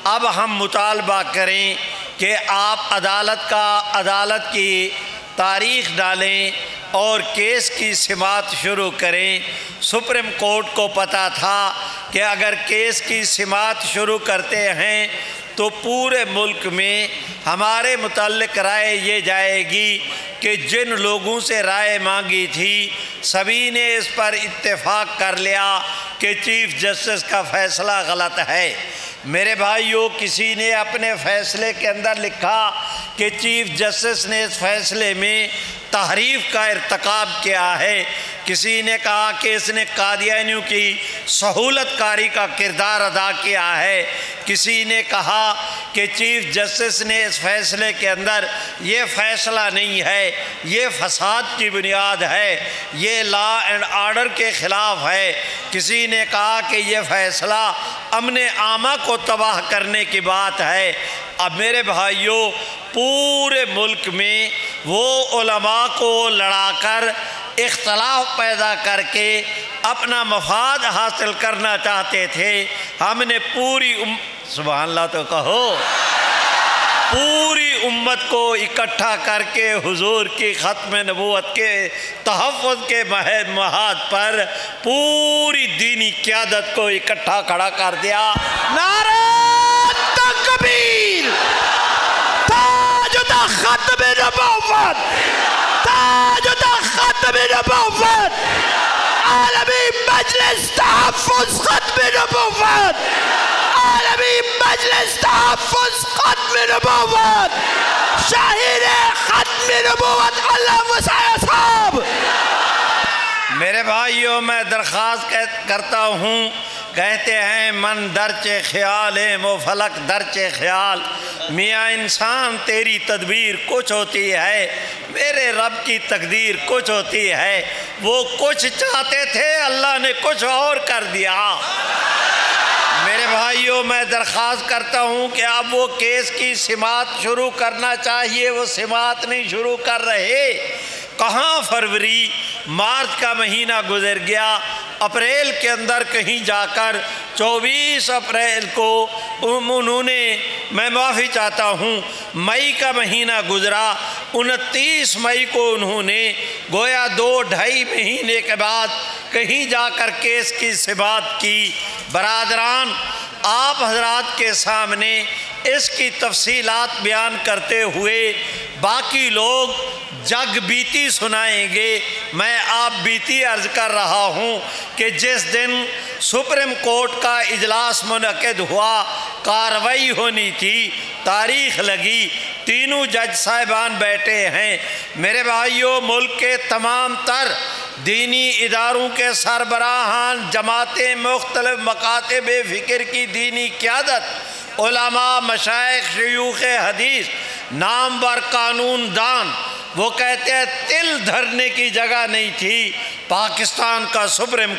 اب ہم مطالبہ کریں کہ آپ عدالت کی تاریخ ڈالیں اور کیس کی سماعت شروع کریں۔ سپریم کورٹ کو پتہ تھا کہ اگر کیس کی سماعت شروع کرتے ہیں تو پورے ملک میں ہمارے متعلق رائے یہ جائے گی کہ جن لوگوں سے رائے مانگی تھی سبھی نے اس پر اتفاق کر لیا کہ چیف جسٹس کا فیصلہ غلط ہے۔ میرے بھائیوں، کسی نے اپنے فیصلے کے اندر لکھا کہ چیف جسٹس نے اس فیصلے میں تحریف کا ارتکاب کیا ہے، کسی نے کہا کہ اس نے قادیانیوں کی سہولت کاری کا کردار ادا کیا ہے، کسی نے کہا کہ چیف جسٹس نے اس فیصلے کے اندر یہ فیصلہ نہیں ہے، یہ فساد کی بنیاد ہے، یہ لا اینڈ آرڈر کے خلاف ہے، کسی نے کہا کہ یہ فیصلہ امن عامہ کو تباہ کرنے کی بات ہے۔ اب میرے بھائیوں، پورے ملک میں وہ علماء کو لڑا کر، اختلاف پیدا کر کے اپنا مفاد حاصل کرنا چاہتے تھے۔ ہم نے پوری سبحان اللہ تو کہو، پوری امت کو اکٹھا کر کے حضور کی ختم نبوت کے تحفظ کے محاذ پر پوری دینی قیادت کو اکٹھا کھڑا کر دیا۔ نعرہ تکبیر، تاج ختم نبوت، تاج ختم نبوت، عالمی مجلس تحفظ ختم نبوت، عالمی مجلس تحفظ ختم نبوت، شاہین ختم نبوت اللہ وسائے صاحب۔ میرے بھائیوں میں درخواست کرتا ہوں، کہتے ہیں من درچے خیال ہے وہ فلک درچے خیال، میاں انسان تیری تدبیر کچھ ہوتی ہے، میرے رب کی تقدیر کچھ ہوتی ہے، وہ کچھ چاہتے تھے اللہ نے کچھ اور کر دیا۔ میرے بھائیوں میں درخواست کرتا ہوں کہ اب وہ کیس کی سماعت شروع کرنا چاہیے، وہ سماعت نہیں شروع کر رہے۔ کہاں فروری مارچ کا مہینہ گزر گیا، اپریل کے اندر کہیں جا کر 24 اپریل کو انہوں نے، میں معافی چاہتا ہوں، مئی کا مہینہ گزرا، 29 مئی کو انہوں نے گویا 2-2.5 مہینے کے بعد کہیں جا کر کیس کی سماعت کی۔ برادران، آپ حضرات کے سامنے اس کی تفصیلات بیان کرتے ہوئے باقی لوگ جگ بیتی سنائیں گے۔ میں آپ بیتی عرض کر رہا ہوں کہ جس دن سپریم کورٹ کا اجلاس منعقد ہوا، کارروائی ہونی تھی، تاریخ لگی، تینوں جج صاحبان بیٹھے ہیں۔ میرے بھائیوں، ملک کے تمام تر دینی اداروں کے سربراہان، جماعتیں، مختلف مکاتب فکر کی دینی قیادت، علماء، مشائخ، شیوخ حدیث، نامور قانون دان، وہ کہتے ہیں تل دھرنے کی جگہ نہیں تھی۔ پاکستان کا سپریم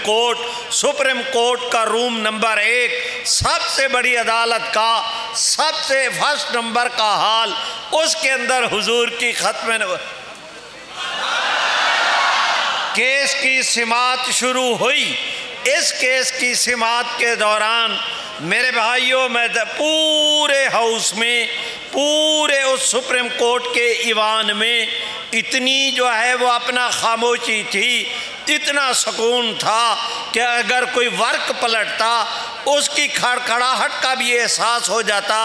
کورٹ کا روم نمبر 1، سب سے بڑی عدالت کا سب سے فرسٹ نمبر کا حال، اس کے اندر حضور کی ختم کیس کی سماعت شروع ہوئی۔ اس کیس کی سماعت کے دوران میرے بھائیوں، میں پورے ہاؤس میں، پورے اس سپریم کورٹ کے ایوان میں اتنی جو ہے وہ اپنا خاموشی تھی، اتنا سکون تھا کہ اگر کوئی ورق پلٹتا اس کی کھڑکھڑاہٹ کا بھی احساس ہو جاتا۔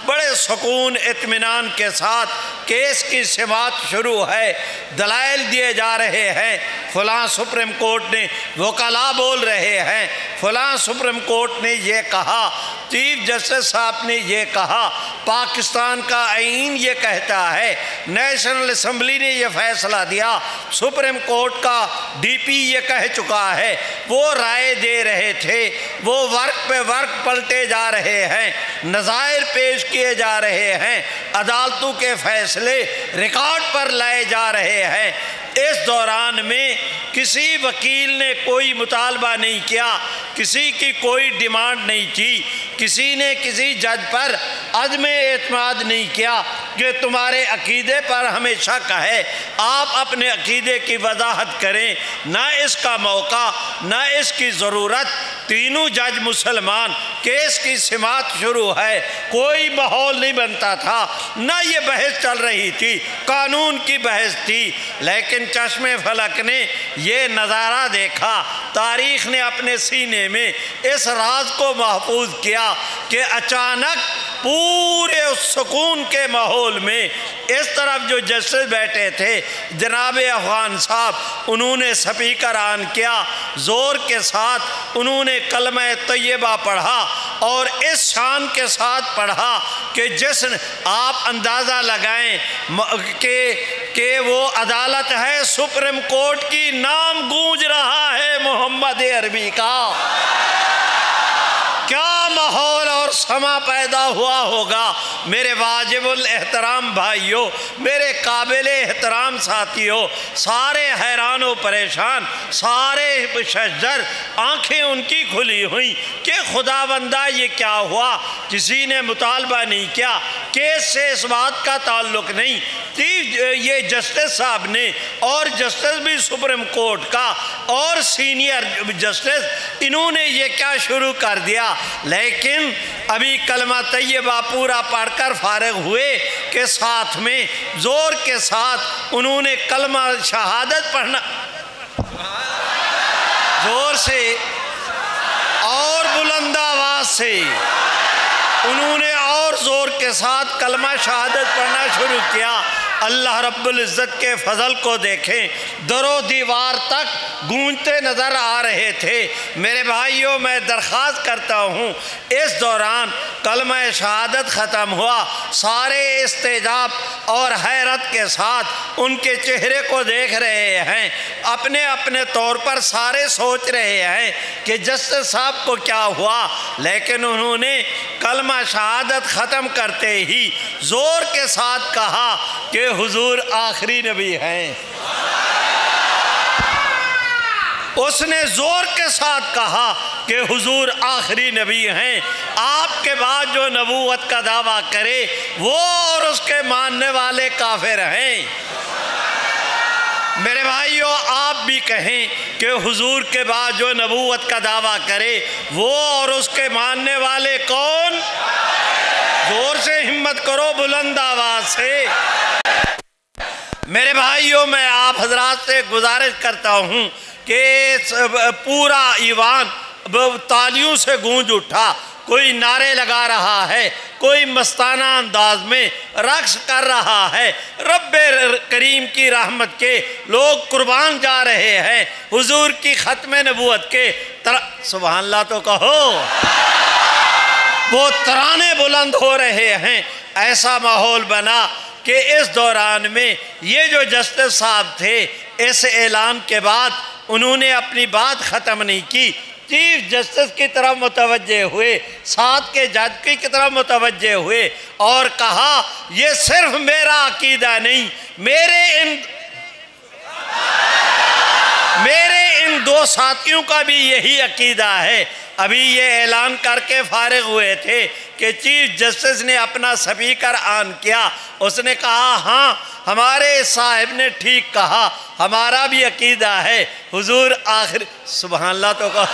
بڑے سکون اطمینان کے ساتھ کیس کی سماعت شروع ہے، دلائل دیے جا رہے ہیں، فلاں سپریم کورٹ نے، وکلاء بول رہے ہیں، فلاں سپریم کورٹ نے یہ کہا، چیف جسٹس صاحب نے یہ کہا، پاکستان کا آئین یہ کہتا ہے، نیشنل اسمبلی نے یہ فیصلہ دیا، سپریم کورٹ کا ڈی پی یہ کہہ چکا ہے، وہ رائے دے رہے تھے، وہ ورق پہ ورق پلٹے جا رہے ہیں، نظائر پیش کیے جا رہے ہیں، عدالتوں کے فیصلے ریکارڈ پر لائے جا رہے ہیں۔ اس دوران میں کسی وکیل نے کوئی مطالبہ نہیں کیا، کسی کی کوئی ڈیمانڈ نہیں کی، کسی نے کسی جج پر عدم اعتماد نہیں کیا کہ تمہارے عقیدے پر ہمیں شک ہے، آپ اپنے عقیدے کی وضاحت کریں۔ نہ اس کا موقع، نہ اس کی ضرورت، تینوں جج مسلمان، کیس کی سماعت شروع ہے، کوئی ماحول نہیں بنتا تھا، نہ یہ بحث چل رہی تھی، قانون کی بحث تھی، لیکن چشم فلک نے یہ نظارہ دیکھا، تاریخ نے اپنے سینے میں اس راز کو محفوظ کیا کہ اچانک پورے اس سکون کے ماحول میں اس طرف جو جسٹس بیٹھے تھے جناب افغان صاحب، انہوں نے سپیکر آن کیا، زور کے ساتھ انہوں نے کلمہ طیبہ پڑھا اور اس شان کے ساتھ پڑھا کہ جس آپ اندازہ لگائیں کہ وہ عدالت ہے سپریم کورٹ کی، نام گونج رہا ہے محمد عربی کا۔ کیا ماحول اور سما پیدا ہوا ہوگا میرے واجب الاحترام بھائیوں، میرے قابل احترام ساتھیوں، سارے حیران و پریشان، سارے شجر، آنکھیں ان کی کھلی ہوئیں کہ خدا بندہ یہ کیا ہوا، کسی نے مطالبہ نہیں کیا، کیس سے اس بات کا تعلق نہیں، یہ جسٹس صاحب نے اور جسٹس بھی سپریم کورٹ کا اور سینئر جسٹس، انہوں نے یہ کیا شروع کر دیا۔ لیکن ابھی کلمہ طیبہ پورا پڑھ کر فارغ ہوئے کہ ساتھ میں زور کے ساتھ انہوں نے کلمہ شہادت پڑھنا، زور سے اور بلند آواز سے انہوں نے اور زور کے ساتھ کلمہ شہادت پڑھنا شروع کیا۔ اللہ رب العزت کے فضل کو دیکھیں، در و دیوار تک گونجتے نظر آ رہے تھے۔ میرے بھائیوں، میں درخواست کرتا ہوں، اس دوران کلمہ شہادت ختم ہوا، سارے استعجاب اور حیرت کے ساتھ ان کے چہرے کو دیکھ رہے ہیں، اپنے اپنے طور پر سارے سوچ رہے ہیں کہ جسٹس صاحب کو کیا ہوا، لیکن انہوں نے کلمہ شہادت ختم کرتے ہی زور کے ساتھ کہا کہ حضور آخری نبی ہیں۔ اس نے زور کے ساتھ کہا کہ حضور آخری نبی ہیں، آپ کے بعد جو نبوت کا دعویٰ کرے وہ اور اس کے ماننے والے کافر ہیں۔ میرے بھائیوں، آپ بھی کہیں کہ حضور کے بعد جو نبوت کا دعویٰ کرے وہ اور اس کے ماننے والے کون؟ زور سے ہمت کرو، بلند آواز سے۔ میرے بھائیوں، میں آپ حضرات سے گزارش کرتا ہوں کہ پورا ایوان تالیوں سے گونج اٹھا، کوئی نعرے لگا رہا ہے، کوئی مستانہ انداز میں رقص کر رہا ہے، رب کریم کی رحمت کے لوگ قربان جا رہے ہیں، حضور کی ختم نبوت کے سبحان اللہ تو کہو، وہ ترانے بلند ہو رہے ہیں۔ ایسا ماحول بنا کہ اس دوران میں یہ جو جسٹس صاحب تھے، اس اعلان کے بعد انہوں نے اپنی بات ختم نہیں کی، چیف جسٹس کی طرف متوجہ ہوئے، ساتھ کے جج کی طرف متوجہ ہوئے اور کہا یہ صرف میرا عقیدہ نہیں، میرے ان دو ساتھیوں کا بھی یہی عقیدہ ہے۔ ابھی یہ اعلان کر کے فارغ ہوئے تھے کہ چیف جسٹس نے اپنا سپیکر آن کیا، اس نے کہا ہاں ہمارے صاحب نے ٹھیک کہا، ہمارا بھی عقیدہ ہے حضور آخری، سبحان اللہ تو کہا،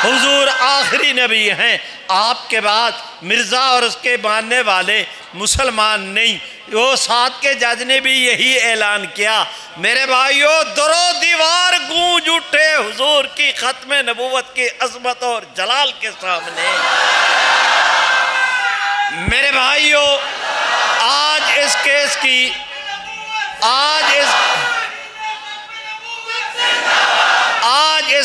حضور آخری نبی ہیں، آپ کے بعد مرزا اور اس کے ماننے والے مسلمان نہیں۔ وہ ساتھ کے جج نے بھی یہی اعلان کیا۔ میرے بھائیوں، در و دیوار گونج اٹھے حضور کی ختم نبوت کی عظمت اور جلال کے سامنے۔ میرے بھائیوں، آج اس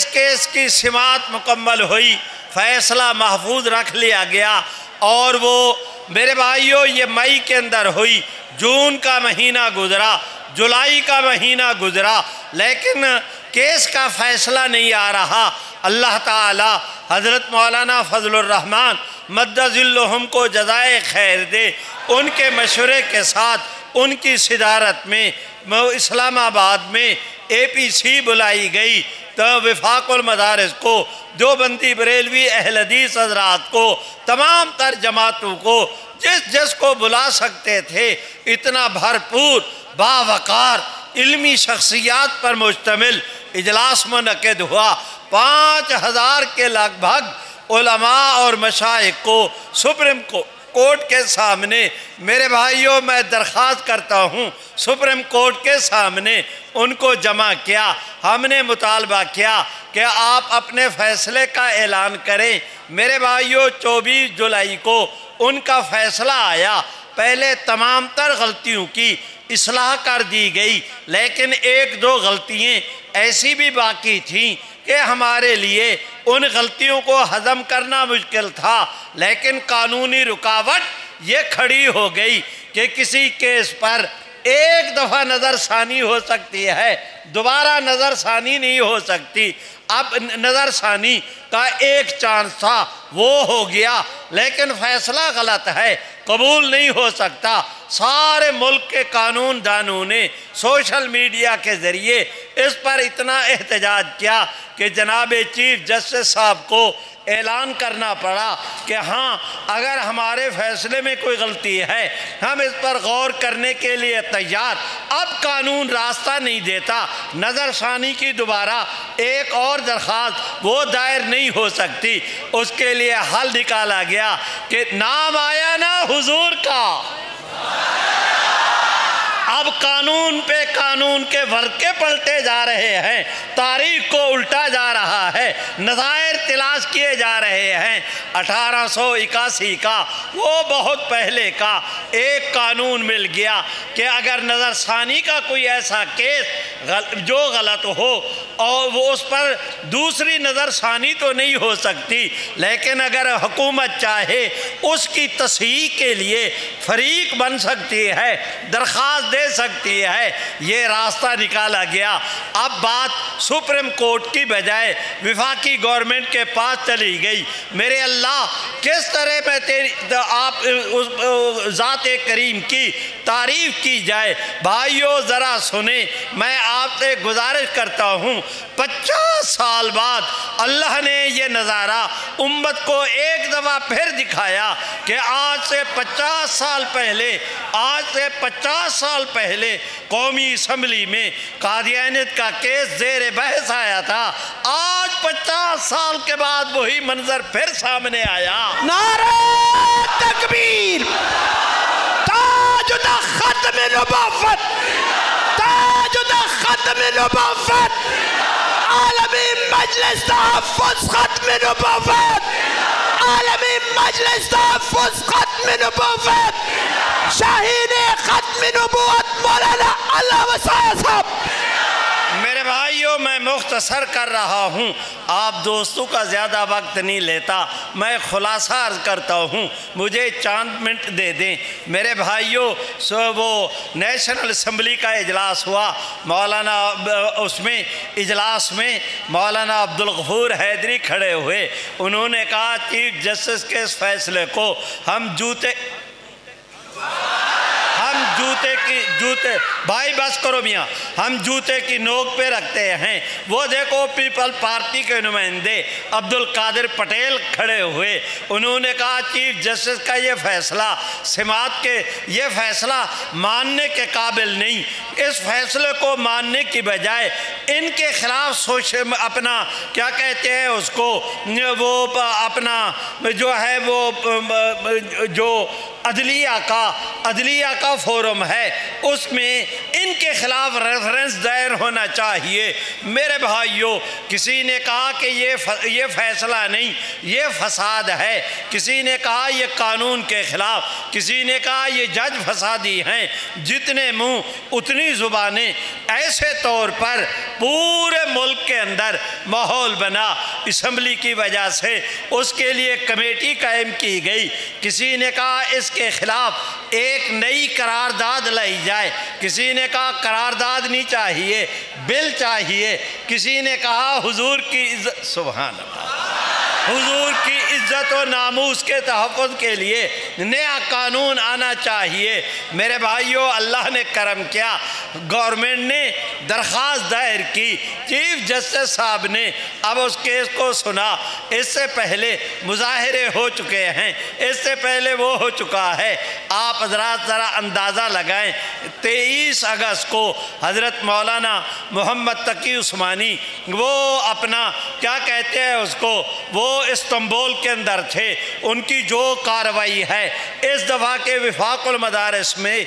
کیس کی سماعت مکمل ہوئی، فیصلہ محفوظ رکھ لیا گیا، اور وہ میرے بھائیوں یہ مئی کے اندر ہوئی، جون کا مہینہ گزرا، جولائی کا مہینہ گزرا، لیکن کیس کا فیصلہ نہیں آ رہا۔ اللہ تعالی حضرت مولانا فضل الرحمن مد ظلہم کو جزائے خیر دے، ان کے مشورے کے ساتھ ان کی صدارت میں اسلام آباد میں APC بلائی گئی، تو وفاق المدارس کو، دیوبندی بریلوی اہل حدیث حضرات کو، تمام تر جماعتوں کو، جس کو بلا سکتے تھے، اتنا بھرپور باوقار علمی شخصیات پر مشتمل اجلاس منعقد ہوا۔ 5000 کے لگ بھگ علماء اور مشائخ کو سپریم کورٹ کے سامنے، میرے بھائیوں میں درخواست کرتا ہوں، سپریم کورٹ کے سامنے ان کو جمع کیا۔ ہم نے مطالبہ کیا کہ آپ اپنے فیصلے کا اعلان کریں۔ میرے بھائیوں، 24 جولائی کو ان کا فیصلہ آیا۔ پہلے تمام تر غلطیوں کی اصلاح کر دی گئی، لیکن ایک دو غلطیاں ایسی بھی باقی تھیں کہ ہمارے لیے ان غلطیوں کو ہضم کرنا مشکل تھا، لیکن قانونی رکاوٹ یہ کھڑی ہو گئی کہ کسی کیس پر ایک دفعہ نظر ثانی ہو سکتی ہے، دوبارہ نظر ثانی نہیں ہو سکتی۔ اب نظر ثانی کا ایک چانس تھا، وہ ہو گیا، لیکن فیصلہ غلط ہے، قبول نہیں ہو سکتا۔ سارے ملک کے قانون دانوں نے سوشل میڈیا کے ذریعے اس پر اتنا احتجاج کیا کہ جناب چیف جسٹس صاحب کو اعلان کرنا پڑا کہ ہاں اگر ہمارے فیصلے میں کوئی غلطی ہے ہم اس پر غور کرنے کے لیے تیار۔ اب قانون راستہ نہیں دیتا، نظر ثانی کی دوبارہ ایک اور درخواست وہ دائر نہیں ہو سکتی۔ اس کے لیے حل نکالا گیا کہ نام آیا نا حضور کا، اب قانون قانون پہ قانون کے ورقے پلٹے جا رہے ہیں، تاریخ کو الٹا جا رہا ہے، نظائر تلاش کیے جا رہے ہیں۔ 1881 کا وہ بہت پہلے کا ایک قانون مل گیا کہ اگر نظر ثانی کا کوئی ایسا کیس جو غلط ہو اور وہ اس پر دوسری نظر ثانی تو نہیں ہو سکتی، لیکن اگر حکومت چاہے اس کی تصحیح کے لیے فریق بن سکتی ہے، درخواست دے سکتی ہے۔ یہ راستہ نکالا گیا۔ اب بات سپریم کورٹ کی بجائے وفاقی گورنمنٹ کے پاس چلی گئی۔ میرے اللہ، کس طرح میں آپ ذات کریم کی تعریف کی جائے۔ بھائیو ذرا سنیں، میں آپ سے گزارش کرتا ہوں، 50 سال بعد اللہ نے یہ نظارہ امت کو ایک دفعہ پھر دکھایا کہ آج سے 50 سال پہلے قومی اسمبلی میں قادیانیت کا کیس زیر بحث آیا تھا۔ آج 50 سال کے بعد وہی منظر پھر سامنے آیا۔ نعرہ تکبیر، تاج ختم نبوت، تاج ختم نبوت، عالمی مجلس تحفظ ختم نبوت، عالمی مجلس تحفظ ختم نبوت، شاہین ختم نبوت مولانا علامہ وسائے صاحب۔ میرے بھائیوں، میں مختصر کر رہا ہوں، آپ دوستوں کا زیادہ وقت نہیں لیتا، میں خلاصہ عرض کرتا ہوں، مجھے چند منٹ دے دیں۔ میرے بھائیوں، وہ نیشنل اسمبلی کا اجلاس ہوا، مولانا اس میں اجلاس میں مولانا عبدالغفور حیدری کھڑے ہوئے، انہوں نے کہا چیف جسٹس کے اس فیصلے کو ہم جوتے بھائی بس کرو میاں، ہم جوتے کی نوک پہ رکھتے ہیں۔ وہ دیکھو پیپل پارٹی کے نمائندے عبدالقادر پٹیل کھڑے ہوئے، انہوں نے کہا چیف جسٹس کا یہ فیصلہ سماعت کے یہ فیصلہ ماننے کے قابل نہیں، اس فیصلے کو ماننے کی بجائے ان کے خلاف اپنا کیا کہتے ہیں اس کو، وہ اپنا جو ہے وہ جو عدلیہ کا فورم ہے اس میں ان کے خلاف ریفرنس دائر ہونا چاہیے۔ میرے بھائیوں، کسی نے کہا کہ یہ فیصلہ نہیں، یہ فساد ہے، کسی نے کہا یہ قانون کے خلاف، کسی نے کہا یہ جج فسادی ہیں، جتنے منہ اتنی زبانیں۔ ایسے طور پر پورے ملک کے اندر ماحول بنا اسمبلی کی وجہ سے، اس کے لیے کمیٹی قائم کی گئی۔ کسی نے کہا اس کے خلاف ایک نئی قرارداد لائی جائے، کسی نے کہا قرارداد نہیں چاہیے، بل چاہیے، کسی نے کہا حضور کی عزت، سبحان اللہ، حضور کی عزت و ناموس کے تحفظ کے لیے نیا قانون آنا چاہیے۔ میرے بھائیوں، اللہ نے کرم کیا، گورنمنٹ نے درخواست دائر کی، چیف جسٹس صاحب نے اب اس کیس کو سنا۔ اس سے پہلے مظاہرے ہو چکے ہیں، اس سے پہلے وہ ہو چکا ہے۔ آپ حضرات ذرا اندازہ لگائیں، 23 اگست کو حضرت مولانا محمد تقی عثمانی وہ اپنا کیا کہتے ہیں اس کو، وہ استنبول کے اندر تھے، ان کی جو کارروائی ہے اس دفعہ کے وفاق المدارس میں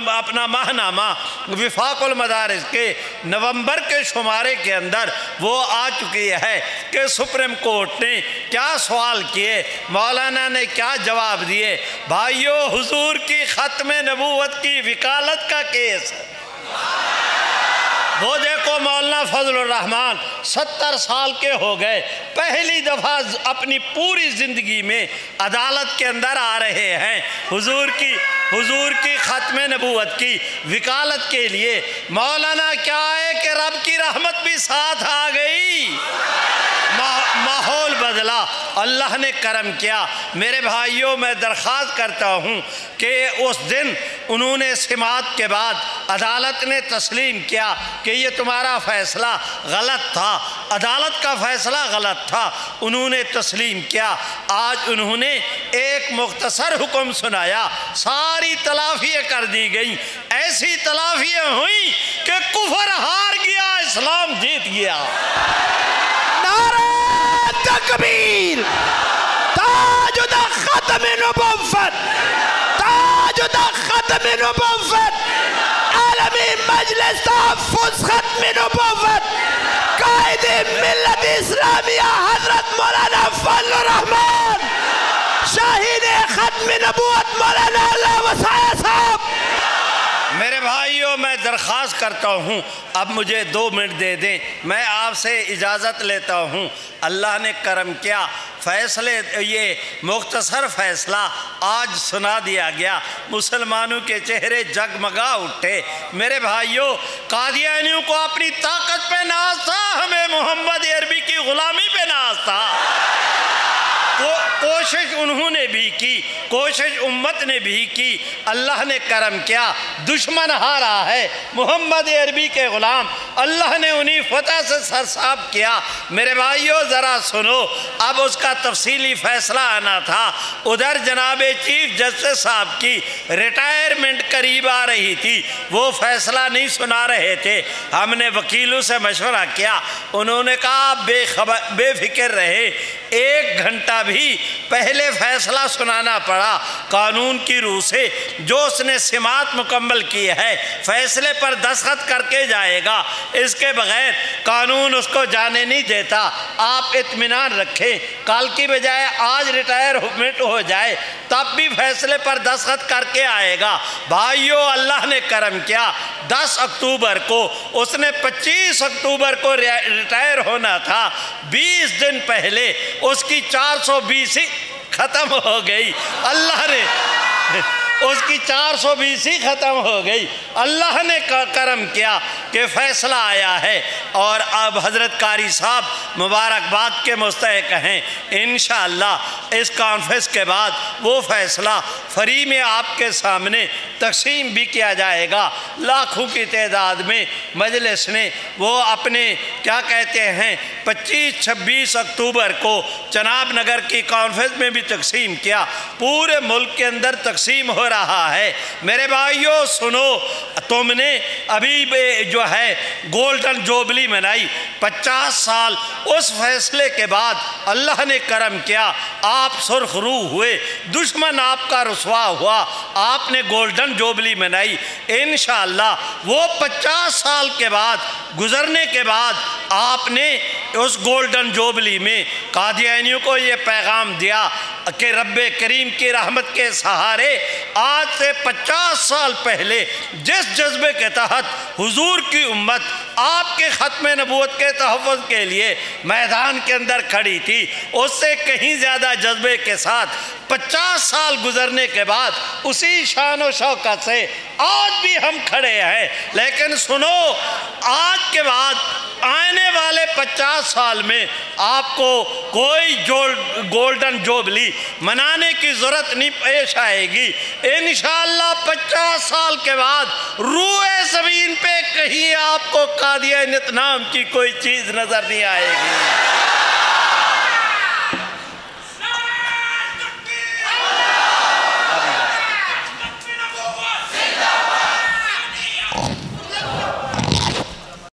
اپنا ماہنامہ وفاق المدارس کے نومبر کے شمارے کے اندر وہ آ چکی ہے کہ سپریم کورٹ نے کیا سوال کیے، مولانا نے کیا جواب دیے۔ بھائیو، حضور کی ختم نبوت کی وکالت کا کیس ہے۔ وہ دیکھو مولانا فضل الرحمن 70 سال کے ہو گئے، پہلی دفعہ اپنی پوری زندگی میں عدالت کے اندر آ رہے ہیں حضور کی ختم نبوت کی وکالت کے لیے۔ مولانا کیا ہے کہ رب کی رحمت بھی ساتھ آ گئی، ماحول بدلا، اللہ نے کرم کیا۔ میرے بھائیوں، میں درخواست کرتا ہوں کہ اس دن انہوں نے سماعت کے بعد عدالت نے تسلیم کیا کہ یہ تمہارا فیصلہ غلط تھا، عدالت کا فیصلہ غلط تھا، انہوں نے تسلیم کیا۔ آج انہوں نے ایک مختصر حکم سنایا، ساری تلافیاں کر دی گئیں، ایسی تلافیاں ہوئیں کہ کفر ہار گیا، اسلام جیت گیا۔ نعرہ تکبیر، تاج ختم نبوت، تاج ختم نبوت، عالم مجلس تحفظ ختم نبوت قائد ملت اسلامیہ حضرت مولانا فضل الرحمان شاہین ختم نبوت مولانا اللہ وسعہ صاحب۔ میرے بھائیوں، میں درخواست کرتا ہوں اب مجھے 2 منٹ دے دیں، میں آپ سے اجازت لیتا ہوں۔ اللہ نے کرم کیا، فیصلے یہ مختصر فیصلہ آج سنا دیا گیا، مسلمانوں کے چہرے جگمگا اٹھے۔ میرے بھائیوں، قادیانیوں کو اپنی طاقت پہ ناز تھا، ہمیں محمد عربی کی غلامی پہ ناز تھا۔ کوشش انہوں نے بھی کی، کوشش امت نے بھی کی، اللہ نے کرم کیا، دشمن ہارا ہے، محمد عربی کے غلام اللہ نے انہی فتح سے سرساب کیا۔ میرے بھائیوں ذرا سنو، اب اس کا تفصیلی فیصلہ آنا تھا۔ ادھر جناب چیف جسٹس صاحب کی ریٹائرمنٹ قریب آ رہی تھی، وہ فیصلہ نہیں سنا رہے تھے۔ ہم نے وکیلوں سے مشورہ کیا، انہوں نے کہا بے فکر رہے، 1 گھنٹہ بھی پہلے فیصلہ سنانا پڑا قانون کی روح سے۔ جو اس نے سماعت مکمل کی ہے فیصلے پر دستخط کر کے جائے گا، اس کے بغیر قانون اس کو جانے نہیں دیتا۔ آپ اطمینان رکھیں، کل کی بجائے آج ریٹائرمنٹ ہو جائے تب بھی فیصلے پر دستخط کر کے آئے گا۔ بھائیو، اللہ نے کرم کیا، 10 اکتوبر کو اس نے 25 اکتوبر کو ریٹائر ہونا تھا، 20 دن پہلے اس کی 420 ختم ہو گئی۔ اللہ نے اس کی 420 ختم ہو گئی۔ اللہ نے کرم کیا کہ فیصلہ آیا ہے، اور اب حضرت قاری صاحب مبارکباد کے مستحق ہیں۔ انشاءاللہ اس کانفرنس کے بعد وہ فیصلہ فری میں آپ کے سامنے تقسیم بھی کیا جائے گا۔ لاکھوں کی تعداد میں مجلس نے وہ اپنے کیا کہتے ہیں 25-26 اکتوبر کو چناب نگر کی کانفرنس میں بھی تقسیم کیا، پورے ملک کے اندر تقسیم ہو رہا ہے۔ میرے بھائیوں سنو، تم نے ابھی جو ہے گولڈن جوبلی منائی، 50 سال اس فیصلے کے بعد اللہ نے کرم کیا، آپ سرخ روح ہوئے، دشمن آپ کا رسوا ہوا، آپ نے گولڈن جوبلی منائی۔ انشاءاللہ وہ 50 سال کے بعد گزرنے کے بعد آپ نے اس گولڈن جوبلی میں قادیانیوں کو یہ پیغام دیا کہ رب کریم کی رحمت کے سہارے آج سے 50 سال پہلے جس جذبے کے تحت حضور کی امت آپ کے ختم نبوت کے تحفظ کے لیے میدان کے اندر کھڑی تھی، اس سے کہیں زیادہ جذبے کے ساتھ 50 سال گزرنے کے بعد اسی شان و شوکت سے آج بھی ہم کھڑے ہیں۔ لیکن سنو، آج کے بعد آنے والے 50 سال میں آپ کو کوئی گولڈن جوبلی منانے کی ضرورت نہیں پیش آئے گی۔ انشاءاللہ 50 سال کے بعد روئے زمین پہ کہیں آپ کو قادیانیت نام کی کوئی چیز نظر نہیں آئے گی۔